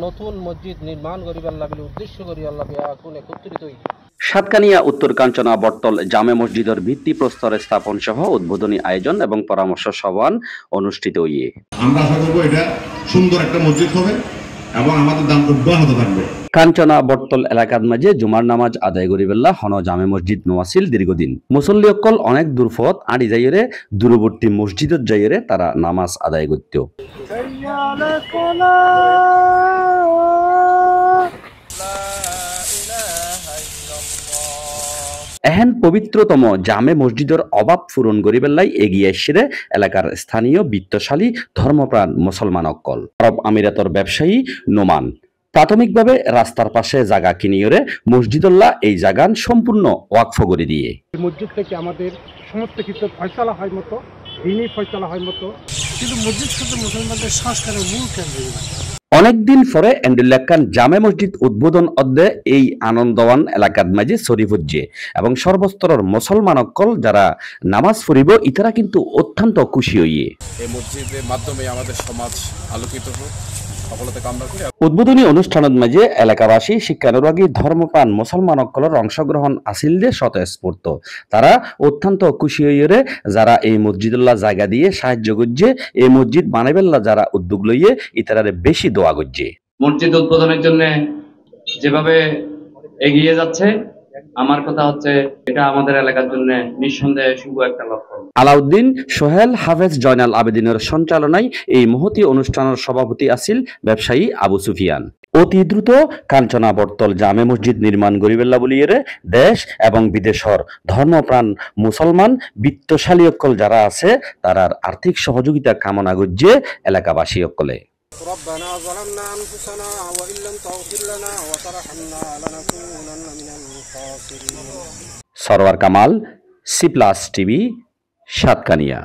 নতুন মসজিদ নির্মাণ করিবার লাগলে উদ্দেশ্য করি আল্লাহ এখন একত্রিত হই। সাতকানিয়া উত্তর কাঞ্চনা বটতল জামে মসজিদের ভিত্তি প্রস্তর স্থাপন সহ উদ্বোধনী আয়োজন এবং পরামর্শ সভা অনুষ্ঠিত হইয়ে আমরা আশা করব এটা সুন্দর একটা মসজিদ হবে এবং আমাদের দাম অব্যাহত থাকবে। কাঞ্চনা বটতল এলাকার মাঝে জুমার নামাজ আদায় করিবেলা হন জামে মসজিদ নোয়াছিল দীর্ঘদিন মুসল্লি অকল অনেক দূরপথ আড়ি যাইরে দূরবর্তী মসজিদত যাইরে তারা নামাজ আদায় করত। এহেন পবিত্রতম জামে মসজিদের অভাব পূরণ করিবেলাই এগিয়ে এসে এলাকার স্থানীয় বিত্তশালী ধর্মপ্রাণ মুসলমান অকল আরব আমিরাতর ব্যবসায়ী নোমান প্রাথমিকভাবে রাস্তার পাশে জায়গা কিনিয়ে মসজিদুল্লাহ এই জায়গান সম্পূর্ণ ওয়াকফ করে দিয়ে মসজিদ থেকে আমাদের সমস্ত কিছু ফয়সালা হয় মতো দিনই ফয়সালা হয় মতো, কিন্তু মসজিদ শুধু মুসলমানদের সংস্কারের মূল কেন্দ্র। অনেকদিন পরে এন্ডুল্লাহ জামে মসজিদ উদ্বোধন অধ্যে এই আনন্দওয়ান এলাকার মাঝে ছড়িয়ে এবং সর্বস্তরের মুসলমান অকল যারা নামাজ পড়িব ইতারা কিন্তু অত্যন্ত খুশি হইয়ে এই মসজিদের মাধ্যমে আমাদের সমাজ আলোকিত হোক সফলতা কামনা করি। উদ্বোধনী অনুষ্ঠানের মাঝে এলাকাবাসী শিক্ষানুরাগী ধর্মপ্রাণ মুসলমান অকলের অংশগ্রহণ আসিল যে স্বতঃস্ফূর্ত তারা অত্যন্ত খুশি হইয়ে যারা এই মসজিদুল্লাহ জায়গা দিয়ে সাহায্য করছে এই মসজিদ বানাবেল্লা যারা উদ্যোগ লইয়ে ইতারারে বেশি দোয়া করছে। মসজিদ উদ্বোধনের জন্য যেভাবে এগিয়ে যাচ্ছে আমার কথা হচ্ছে এটা আমাদের এলাকার জন্য নিঃসন্দেহে শুভ একটা লক্ষণ। আলাউদ্দিন সোহেল হাফেজ জয়নাল আবেদিনের সঞ্চালনায় এই মহতি অনুষ্ঠানের সভাপতি আছিল ব্যবসায়ী আবু সুফিয়ান। অতি দ্রুত কাঞ্চনা বটতল জামে মসজিদ নির্মাণ করিবেল্লা বলিয়ে দেশ এবং বিদেশের ধর্মপ্রাণ মুসলমান বিত্তশালী অকল যারা আছে তারার আর্থিক সহযোগিতা কামনা করছে এলাকাবাসী অকলে। ربنا ظلمنا أنفسنا وإن لم تغفر لنا وترحمنا لنكونن من الخاسرين। Sarwar Kamal, C plus TV, Satkania.